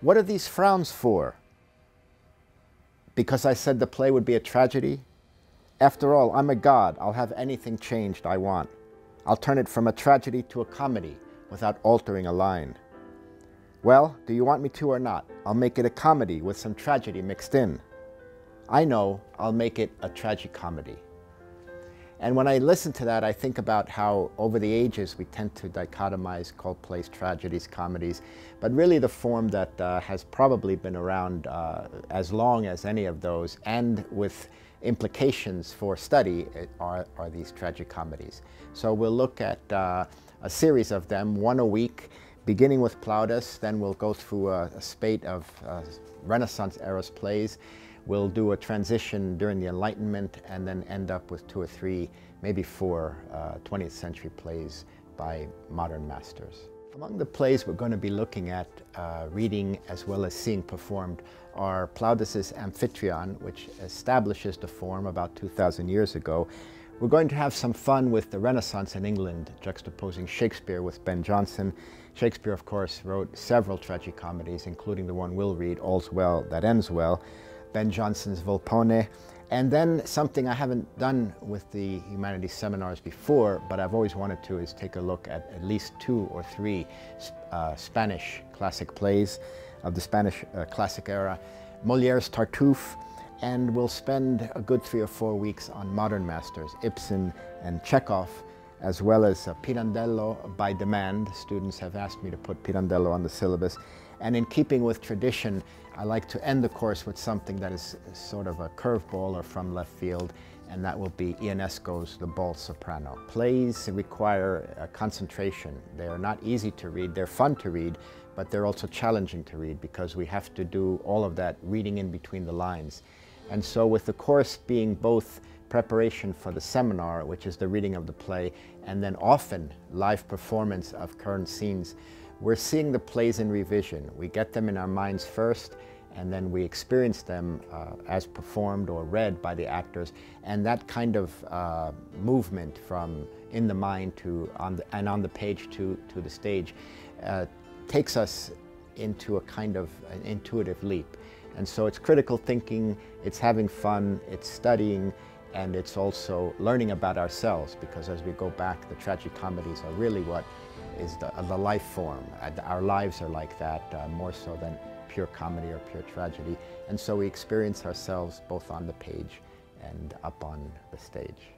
What are these frowns for? Because I said the play would be a tragedy? After all, I'm a god. I'll have anything changed I want. I'll turn it from a tragedy to a comedy without altering a line. Well, do you want me to or not? I'll make it a comedy with some tragedy mixed in. I know, I'll make it a tragicomedy. And when I listen to that, I think about how over the ages we tend to dichotomize called plays, tragedies, comedies, but really the form that has probably been around as long as any of those and with implications for study are these tragicomedies. So we'll look at a series of them, one a week, beginning with Plautus, then we'll go through a spate of Renaissance era plays. We'll do a transition during the Enlightenment and then end up with 2 or 3, maybe 4 20th century plays by modern masters. Among the plays we're going to be looking at reading as well as seeing performed are Plautus's Amphitryon, which establishes the form about 2,000 years ago. We're going to have some fun with the Renaissance in England, juxtaposing Shakespeare with Ben Jonson. Shakespeare, of course, wrote several tragicomedies, including the one we'll read, All's Well That Ends Well. Ben Jonson's Volpone, and then something I haven't done with the Humanities seminars before, but I've always wanted to, is take a look at least 2 or 3 Spanish classic plays of the Spanish classic era, Molière's Tartuffe, and we'll spend a good 3 or 4 weeks on modern masters, Ibsen and Chekhov, as well as Pirandello by demand. Students have asked me to put Pirandello on the syllabus. And in keeping with tradition, I like to end the course with something that is sort of a curveball or from left field, and that will be Ionesco's The Bald Soprano. Plays require concentration. They're not easy to read. They're fun to read, but they're also challenging to read because we have to do all of that reading in between the lines. And so with the course being both preparation for the seminar, which is the reading of the play, and then often live performance of current scenes, we're seeing the plays in revision. We get them in our minds first, and then we experience them as performed or read by the actors. And that kind of movement from in the mind to on the page to the stage takes us into a kind of an intuitive leap. And so it's critical thinking, it's having fun, it's studying, and it's also learning about ourselves, because as we go back, the tragicomedies are really what is the life form. Our lives are like that, more so than pure comedy or pure tragedy. And so we experience ourselves both on the page and up on the stage.